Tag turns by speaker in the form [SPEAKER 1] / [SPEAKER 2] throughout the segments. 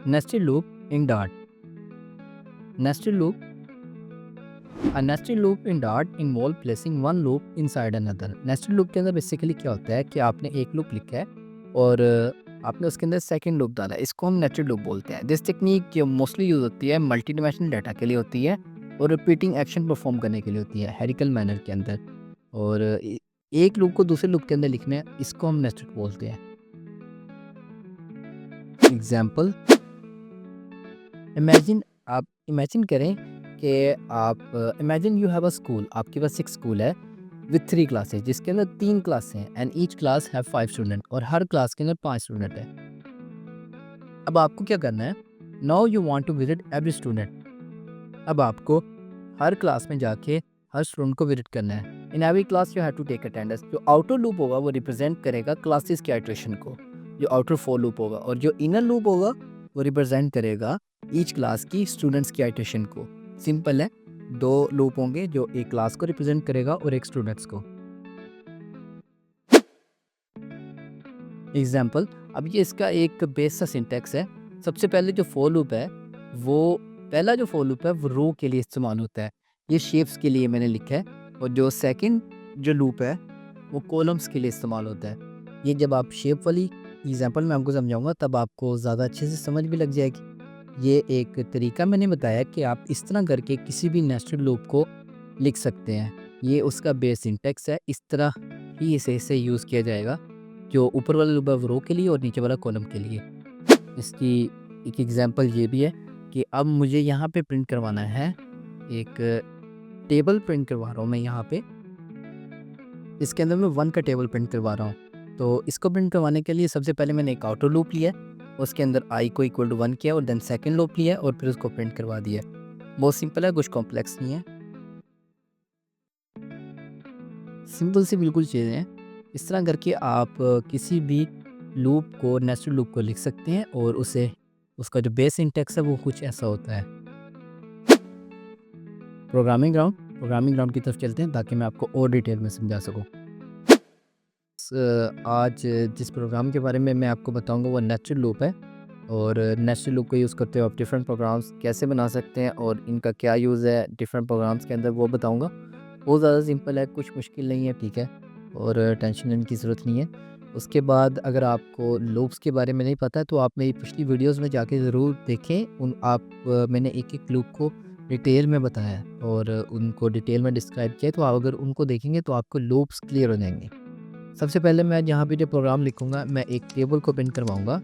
[SPEAKER 1] Nested loop in Dart. Nested loop. A nested loop in Dart involve placing one loop inside another. Nested loop के अंदर basically क्या होता है कि आपने एक लूप लिखा है और आपने उसके अंदर सेकंड लूप डाला है। इसको हम नेस्टेड लूप बोलते हैं। दिस टेक्निक मोस्टली यूज होती है मल्टी डिमेंशनल डाटा के लिए होती है और रिपीटिंग एक्शन परफॉर्म करने के लिए होती है हेरिकल मैनर के अंदर। और एक लूप को दूसरे लूप के अंदर लिखना है, इसको हम नेस्टेड बोलते हैं। एग्जाम्पल, आप इमेजिन करें कि आप imagine you have a school. आपके पास एक स्कूल है विथ 3 क्लासेस, जिसके अंदर 3 क्लास हैं and each class have 5 student, और हर क्लास के अंदर 5 स्टूडेंट है। अब आपको क्या करना है, now you want to visit every student. अब आपको हर क्लास में जाके हर स्टूडेंट को विजिट करना है। In every class you have to take attendance. जो आउटर लूप होगा वो रिप्रेजेंट करेगा क्लासेस के आइट्रेशन को, जो आउटर फॉर लूप होगा, और जो इनर लूप होगा वो रिप्रेजेंट करेगा ईच क्लास की स्टूडेंट्स की आइट्रेशन को। सिंपल है, 2 लूप होंगे जो एक क्लास को रिप्रेजेंट करेगा और एक स्टूडेंट्स को। एग्जाम्पल, अब ये इसका एक बेस सा सिंटैक्स है। सबसे पहले जो फॉर लूप है वो पहला जो फॉर लूप है वो रो के लिए इस्तेमाल होता है, ये शेप्स के लिए मैंने लिखा है। और जो सेकंड जो लूप है वो कॉलम्स के लिए इस्तेमाल होता है। ये जब आप शेप वाली एग्जाम्पल में आपको समझाऊंगा तब आपको ज़्यादा अच्छे से समझ भी लग जाएगी। ये एक तरीका मैंने बताया कि आप इस तरह करके किसी भी नेस्टेड लूप को लिख सकते हैं। ये उसका बेस सिंटैक्स है, इस तरह ही इसे यूज़ किया जाएगा। जो ऊपर वाला लूप है वो रो के लिए और नीचे वाला कॉलम के लिए। इसकी एक एग्जांपल ये भी है कि अब मुझे यहाँ पे प्रिंट करवाना है, एक टेबल प्रिंट करवा रहा हूँ मैं यहाँ पे। इसके अंदर मैं 1 का टेबल प्रिंट करवा रहा हूँ। तो इसको प्रिंट करवाने के लिए सबसे पहले मैंने एक आउटर लूप लिया, उसके अंदर i को इक्वल टू 1 किया और देन सेकंड लूप लिया और फिर उसको प्रिंट करवा दिया। बहुत सिंपल है, कुछ कॉम्प्लेक्स नहीं है, सिंपल सी बिल्कुल चीज़ें हैं। इस तरह करके आप किसी भी लूप को, नेस्टेड लूप को लिख सकते हैं और उसका जो बेस सिंटैक्स है वो कुछ ऐसा होता है। प्रोग्रामिंग ग्राउंड की तरफ चलते हैं ताकि मैं आपको और डिटेल में समझा सकूं। आज जिस प्रोग्राम के बारे में मैं आपको बताऊंगा वो नेस्टेड लूप है, और नेस्टेड लूप को यूज़ करते हुए आप डिफरेंट प्रोग्राम्स कैसे बना सकते हैं और इनका क्या यूज़ है डिफरेंट प्रोग्राम्स के अंदर वो बताऊंगा। बहुत ज़्यादा सिंपल है, कुछ मुश्किल नहीं है, ठीक है, और टेंशन लेने की ज़रूरत नहीं है। उसके बाद अगर आपको लूप्स के बारे में नहीं पता है तो आप मेरी पिछली वीडियोस में जाके ज़रूर देखें। मैंने एक लूप को डिटेल में बताया है और उनको डिटेल में डिस्क्राइब किया है, तो आप अगर उनको देखेंगे तो आपको लूप्स क्लियर हो जाएंगे। सबसे पहले मैं यहाँ पे जो प्रोग्राम लिखूँगा, मैं एक टेबल को प्रिंट करवाऊँगा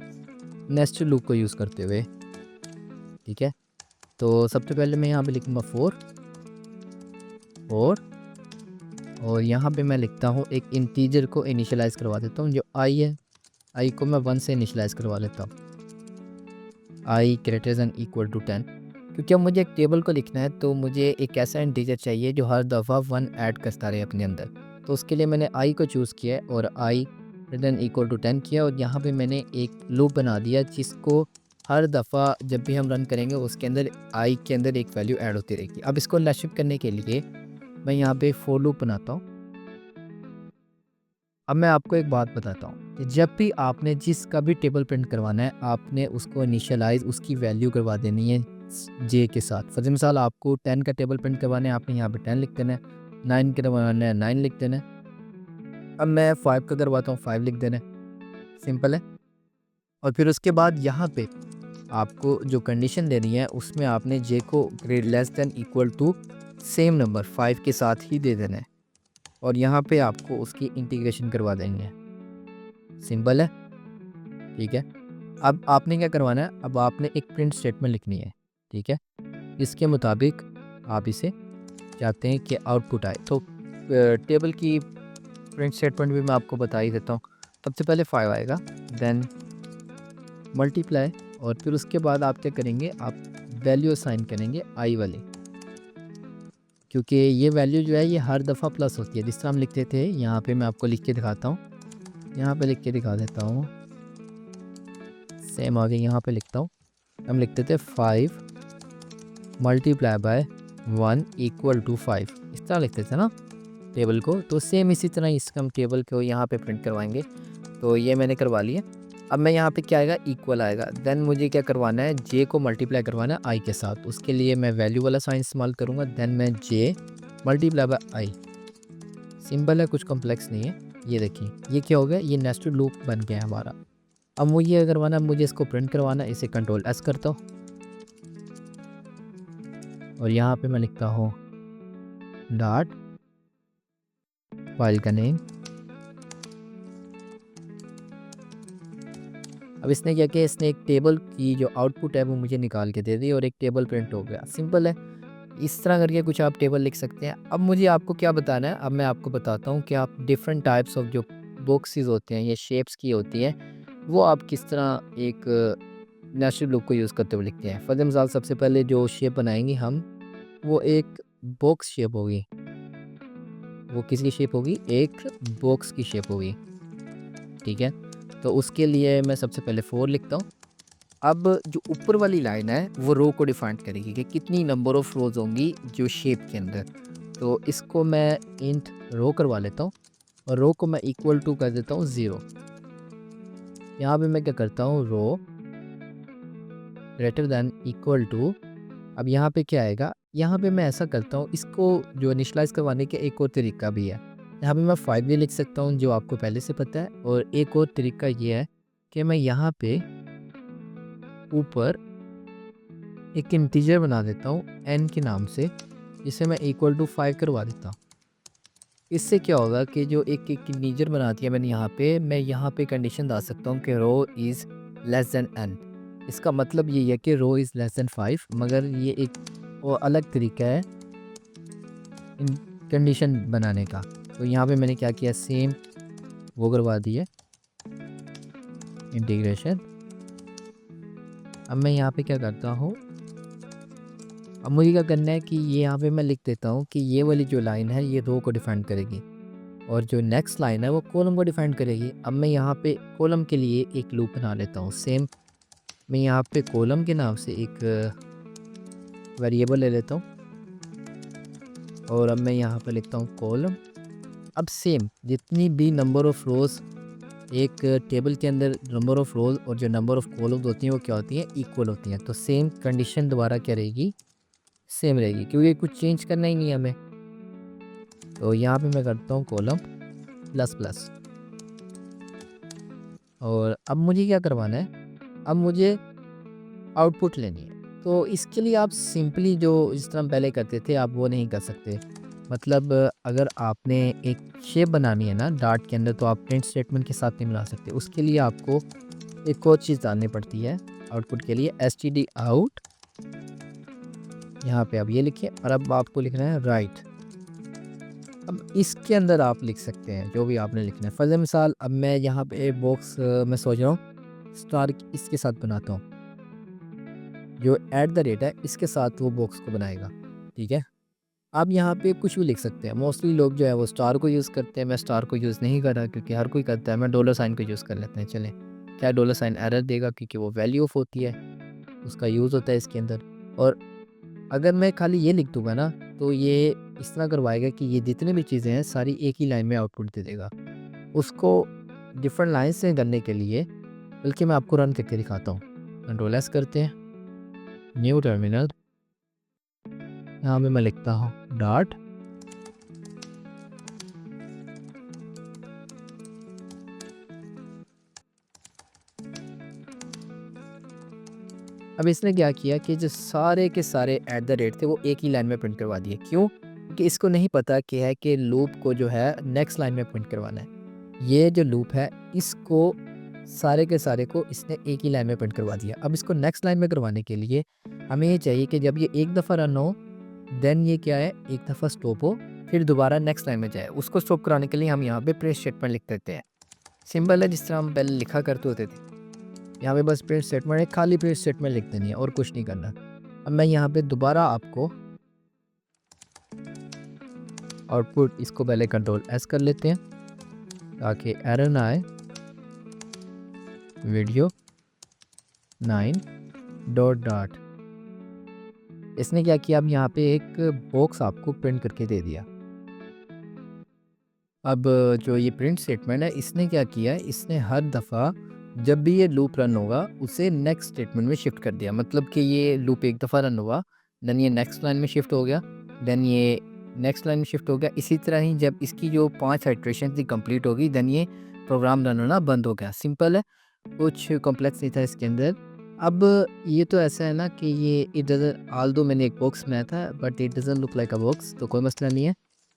[SPEAKER 1] नेस्टेड लूप को यूज़ करते हुए, ठीक है। तो सबसे पहले मैं यहाँ पे लिखूँगा 4 और यहाँ पे मैं लिखता हूँ एक इंटीजर को इनिशियलाइज़ करवा देता हूँ, जो i है, i को मैं 1 से इनिशियलाइज़ करवा लेता हूँ, i greater than equal to 10। क्योंकि अब मुझे एक टेबल को लिखना है तो मुझे एक ऐसा इंटीजर चाहिए जो हर दफ़ा 1 ऐड करता रहे अपने अंदर। तो उसके लिए मैंने i को चूज़ किया है और i greater than equal to 10 किया, और यहाँ पे मैंने एक लूप बना दिया जिसको हर दफ़ा जब भी हम रन करेंगे उसके अंदर i के अंदर एक वैल्यू ऐड होती रहेगी। अब इसको लैशिप करने के लिए मैं यहाँ पे फॉर लूप बनाता हूँ। अब मैं आपको एक बात बताता हूँ कि जब भी आपने जिसका भी टेबल प्रिंट करवाना है आपने उसको इनिशियलाइज़ उसकी वैल्यू करवा देनी है जे के साथ। फॉर मिसाल आपको 10 का टेबल प्रिंट करवाना है, आपने यहाँ पे 10 लिख देना है, 9 का करवाना है 9 लिख देना है। अब मैं 5 का करवाता हूँ 5 लिख देना है, सिंपल है। और फिर उसके बाद यहाँ पे आपको जो कंडीशन देनी है उसमें आपने जे को less than equal to same number 5 के साथ ही दे देना है, और यहाँ पे आपको उसकी इंटीग्रेशन करवा देंगे। सिंपल है, ठीक है। अब आपने क्या करवाना है, अब आपने एक प्रिंट स्टेटमेंट लिखनी है, ठीक है। इसके मुताबिक आप इसे चाहते हैं कि आउटपुट आए। तो टेबल की प्रिंट स्टेटमेंट भी मैं आपको बता ही देता हूँ। सबसे पहले 5 आएगा, देन मल्टीप्लाई, और फिर उसके बाद आप क्या करेंगे, आप वैल्यू असाइन करेंगे आई वाली, क्योंकि ये वैल्यू जो है ये हर दफ़ा प्लस होती है। जिस तरह हम लिखते थे, यहाँ पे मैं आपको लिख के दिखाता हूँ, यहाँ पे लिख के दिखा देता हूँ, सेम आगे यहाँ पे लिखता हूँ। हम लिखते थे 5 मल्टीप्लाई बाय 1 इक्वल टू 5, इस तरह लिखते थे ना टेबल को। तो सेम इसी तरह इसका हम टेबल को यहाँ पे प्रिंट करवाएंगे। तो ये मैंने करवा लिया। अब मैं यहाँ पे क्या आएगा, इक्वल आएगा। देन मुझे क्या करवाना है, जे को मल्टीप्लाई करवाना है आई के साथ। उसके लिए मैं वैल्यू वाला साइन इस्तेमाल करूँगा। देन मैं जे मल्टीप्लाई बाय आई, सिंपल है, कुछ कॉम्प्लेक्स नहीं है। ये देखिए ये क्या हो गया, ये नेस्टेड लूप बन गया है हमारा। अब मुझे ये करवाना है, मुझे इसको प्रिंट करवाना है, इसे कंट्रोल एस करता हूँ और यहाँ पे मैं लिखता हूँ डॉट फाइल का नेम। अब इसने क्या किया, इसने एक टेबल की जो आउटपुट है वो मुझे निकाल के दे दी और एक टेबल प्रिंट हो गया। सिंपल है, इस तरह करके कुछ आप टेबल लिख सकते हैं। अब मुझे आपको क्या बताना है, अब मैं आपको बताता हूँ कि आप डिफरेंट टाइप्स ऑफ जो बॉक्सेस होते हैं, ये शेप्स की होती हैं, वो आप किस तरह एक नेचुरल लुक को यूज़ करते हुए लिखते हैं। फॉर एग्जाम्पल सबसे पहले जो शेप बनाएंगे हम, वो एक बॉक्स शेप होगी। वो किसकी शेप होगी, एक बॉक्स की शेप होगी, ठीक है। तो उसके लिए मैं सबसे पहले 4 लिखता हूँ। अब जो ऊपर वाली लाइन है वो रो को डिफाइन करेगी कि कितनी नंबर ऑफ रोज होंगी जो शेप के अंदर। तो इसको मैं इंट रो करवा लेता हूँ और रो को मैं इक्वल टू कर देता हूँ 0। यहाँ पे मैं क्या करता हूँ, रो ग्रेटर दैन इक्वल टू। अब यहाँ पे क्या आएगा, यहाँ पे मैं ऐसा करता हूँ, इसको जो इनिशलाइज करवाने का एक और तरीका भी है। यहाँ पे मैं 5 भी लिख सकता हूँ जो आपको पहले से पता है, और एक और तरीका ये है कि मैं यहाँ पे ऊपर एक इंटीजर बना देता हूँ n के नाम से, जिसे मैं इक्वल टू 5 करवा देता हूँ। इससे क्या होगा कि जो एक इंटीजर बना दिया मैंने यहाँ पे, मैं यहाँ पे कंडीशन डाल सकता हूँ कि row is less than n। इसका मतलब ये है कि रो इज़ लेस दैन 5, मगर ये एक वो अलग तरीका है इन कंडीशन बनाने का। तो यहाँ पे मैंने क्या किया, सेम वो करवा दिए इंटीग्रेशन। अब मैं यहाँ पे क्या करता हूँ, अब मुझे क्या करना है कि ये यहाँ पे मैं लिख देता हूँ कि ये वाली जो लाइन है ये रो को डिफाइन करेगी और जो नेक्स्ट लाइन है वो कॉलम को डिफाइन करेगी। अब मैं यहाँ पे कॉलम के लिए एक लूप बना लेता हूँ। सेम मैं यहाँ पे कॉलम के नाम से एक वेरिएबल ले लेता हूँ और अब मैं यहाँ पे लिखता हूँ कॉलम। अब सेम जितनी भी नंबर ऑफ़ रोज़ एक टेबल के अंदर, नंबर ऑफ़ रोज़ और जो नंबर ऑफ़ कॉलम्स होती हैं वो क्या होती हैं, इक्वल होती हैं। तो सेम कंडीशन दोबारा क्या रहेगी, सेम रहेगी, क्योंकि कुछ चेंज करना ही नहीं है हमें। तो यहाँ पे मैं करता हूँ कॉलम प्लस प्लस, और अब मुझे क्या करवाना है, अब मुझे आउटपुट लेनी है। तो इसके लिए आप सिंपली जो जिस तरह हम पहले करते थे आप वो नहीं कर सकते। मतलब अगर आपने एक शेप बनानी है ना डार्ट के अंदर, तो आप प्रिंट स्टेटमेंट के साथ नहीं बना सकते। उसके लिए आपको एक और चीज़ डालनी पड़ती है आउटपुट के लिए, std out। यहाँ पे आप ये लिखिए और अब आपको लिखना है राइट। अब इसके अंदर आप लिख सकते हैं जो भी आपने लिखना है। फर्ज़ मिसाल अब मैं यहाँ पे बॉक्स मैं सोच रहा हूँ स्टार इसके साथ बनाता हूँ, जो एट द रेट है इसके साथ वो बॉक्स को बनाएगा, ठीक है। आप यहाँ पे कुछ भी लिख सकते हैं। मोस्टली लोग जो है वो स्टार को यूज़ करते हैं, मैं स्टार को यूज़ नहीं कर रहा क्योंकि हर कोई करता है। मैं डॉलर साइन को यूज़ कर लेते हैं, चलें। क्या डॉलर साइन एरर देगा क्योंकि वो वैल्यू ऑफ होती है, उसका यूज़ होता है इसके अंदर। और अगर मैं खाली ये लिख दूंगा ना, तो ये इस तरह करवाएगा कि ये जितने भी चीज़ें हैं सारी एक ही लाइन में आउटपुट दे देगा। उसको डिफरेंट लाइन से करने के लिए बल्कि मैं आपको रन करके दिखाता हूँ। कंट्रोल एस करते हैं, न्यू टर्मिनल, यहाँ पे मैं लिखता हूँ डॉट अब इसने क्या किया कि जो सारे के सारे एट द रेट थे वो एक ही लाइन में प्रिंट करवा दिए। क्यों? कि इसको नहीं पता कि है कि लूप को जो है नेक्स्ट लाइन में प्रिंट करवाना है। ये जो लूप है इसको सारे के सारे को इसने एक ही लाइन में प्रिंट करवा दिया। अब इसको नेक्स्ट लाइन में करवाने के लिए हमें ये चाहिए कि जब ये एक दफ़ा रन हो, देन ये क्या है, एक दफ़ा स्टॉप हो, फिर दोबारा नेक्स्ट लाइन में जाए। उसको स्टॉप कराने के लिए हम यहाँ पे प्रिंट स्टेटमेंट लिख देते हैं। सिंपल है, जिस तरह हम पहले लिखा करते होते थे। यहाँ पे बस प्रिंट स्टेटमेंट है, खाली प्रिंट स्टेटमेंट लिख देनी है और कुछ नहीं करना। अब मैं यहाँ पे दोबारा आपको आउटपुट, इसको पहले कंट्रोल एस कर लेते हैं ताकि एरर ना आए। वीडियो 9 डॉट डॉट, इसने क्या किया, अब यहाँ पे एक बॉक्स आपको प्रिंट करके दे दिया। अब जो ये प्रिंट स्टेटमेंट है इसने क्या किया है, इसने हर दफ़ा जब भी ये लूप रन होगा उसे नेक्स्ट स्टेटमेंट में शिफ्ट कर दिया, मतलब कि ये लूप एक दफ़ा रन हुआ, देन ये नेक्स्ट लाइन में शिफ्ट हो गया, देन ये नेक्स्ट लाइन में शिफ्ट हो गया। इसी तरह ही जब इसकी जो 5 इटरेशन थी कंप्लीट होगी, देन ये प्रोग्राम रन होना बंद हो गया। सिंपल है, कुछ कॉम्प्लेक्स नहीं था इसके अंदर। अब ये तो ऐसा है ना कि ये इट डज़न्ट, ऑल्दो मैंने एक बॉक्स बनाया था but it doesn't look like a box, तो कोई मसला नहीं है।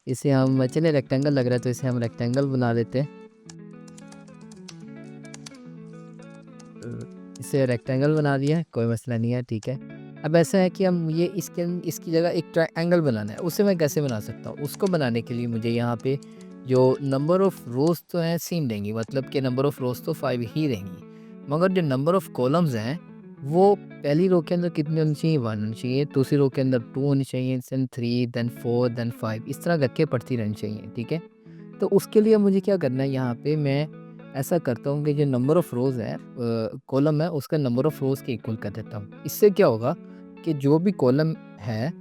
[SPEAKER 1] इसे हम चलिए रेक्टेंगल लग रहा है तो इसे हम रेक्टेंगल बना लेते हैं। इसे रेक्टेंगल बना दिया है, कोई मसला नहीं है, ठीक है। अब ऐसा है कि हम ये इसकी जगह एक ट्रायंगल बनाना है, उसे मैं कैसे बना सकता हूँ? उसको बनाने के लिए मुझे यहाँ पे जो नंबर ऑफ़ रोज़ तो हैं सेम रहेंगी, मतलब कि नंबर ऑफ़ रोज़ तो 5 ही रहेंगी, मगर जो नंबर ऑफ़ कॉलम्स हैं वो पहली रो के अंदर कितनी होनी चाहिए? 1 होनी चाहिए, दूसरी रो के अंदर 2 होनी चाहिए, देन 3, देन 4, देन 5, इस तरह करके पढ़ती रहनी चाहिए, ठीक है। तो उसके लिए मुझे क्या करना है, यहाँ पे मैं ऐसा करता हूँ कि जो नंबर ऑफ़ रोज़ है कॉलम है उसका नंबर ऑफ़ रोज़ के इक्वल कर देता हूँ। इससे क्या होगा कि जो भी कॉलम है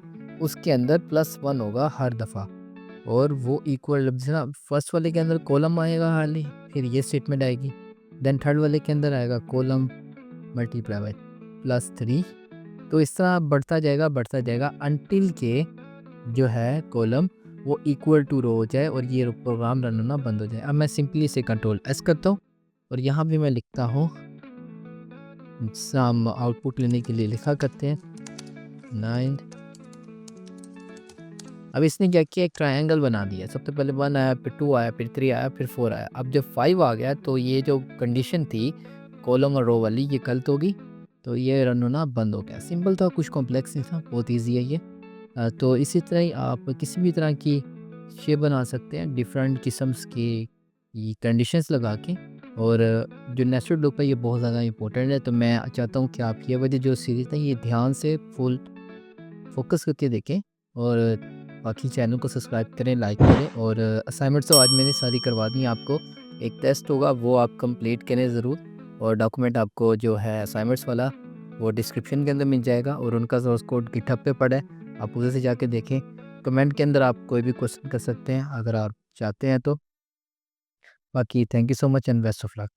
[SPEAKER 1] उसके अंदर +1 होगा हर दफ़ा, और वो इक्वल जब से ना फर्स्ट वाले के अंदर कॉलम आएगा हार्डली, फिर ये स्टेटमेंट आएगी, देन थर्ड वाले के अंदर आएगा कॉलम मल्टीप्लाई बाय +3, तो इस तरह बढ़ता जाएगा अनटिल के जो है कॉलम वो इक्वल टू रो हो जाए और ये प्रोग्राम रन होना बंद हो जाए। अब मैं सिंपली इसे कंट्रोल एस करता हूँ और यहाँ भी मैं लिखता हूँ सम, आउटपुट लेने के लिए लिखा करते हैं 9। अब इसने क्या किया, एक ट्रायंगल बना दिया। सबसे पहले 1 आया, फिर 2 आया, फिर 3 आया, फिर 4 आया। अब जब 5 आ गया तो ये जो कंडीशन थी कॉलम और रो वाली ये गलत होगी, तो ये रन होना बंद हो गया। सिंपल था, कुछ कॉम्प्लेक्स नहीं था, बहुत ईजी है ये। तो इसी तरह ही आप किसी भी तरह की शेप बना सकते हैं डिफरेंट किस्म्स की कंडीशंस लगा के। और जो नेस्टेड लूप है ये बहुत ज़्यादा इंपॉर्टेंट है, तो मैं चाहता हूँ कि आप ये वाली जो सीरीज़ है ये ध्यान से फुल फोकस करके देखें, और बाकी चैनल को सब्सक्राइब करें, लाइक करें। और असाइनमेंट्स तो आज मैंने सारी करवा दी हैं आपको। एक टेस्ट होगा वो आप कंप्लीट करें ज़रूर, और डॉक्यूमेंट आपको जो है असाइनमेंट्स वाला वो डिस्क्रिप्शन के अंदर मिल जाएगा, और उनका सोर्स कोड गिटहब पे पड़ा है, आप उधर से जाके देखें। कमेंट के अंदर आप कोई भी क्वेश्चन कर सकते हैं अगर आप चाहते हैं तो। बाकी thank you so much and best of luck.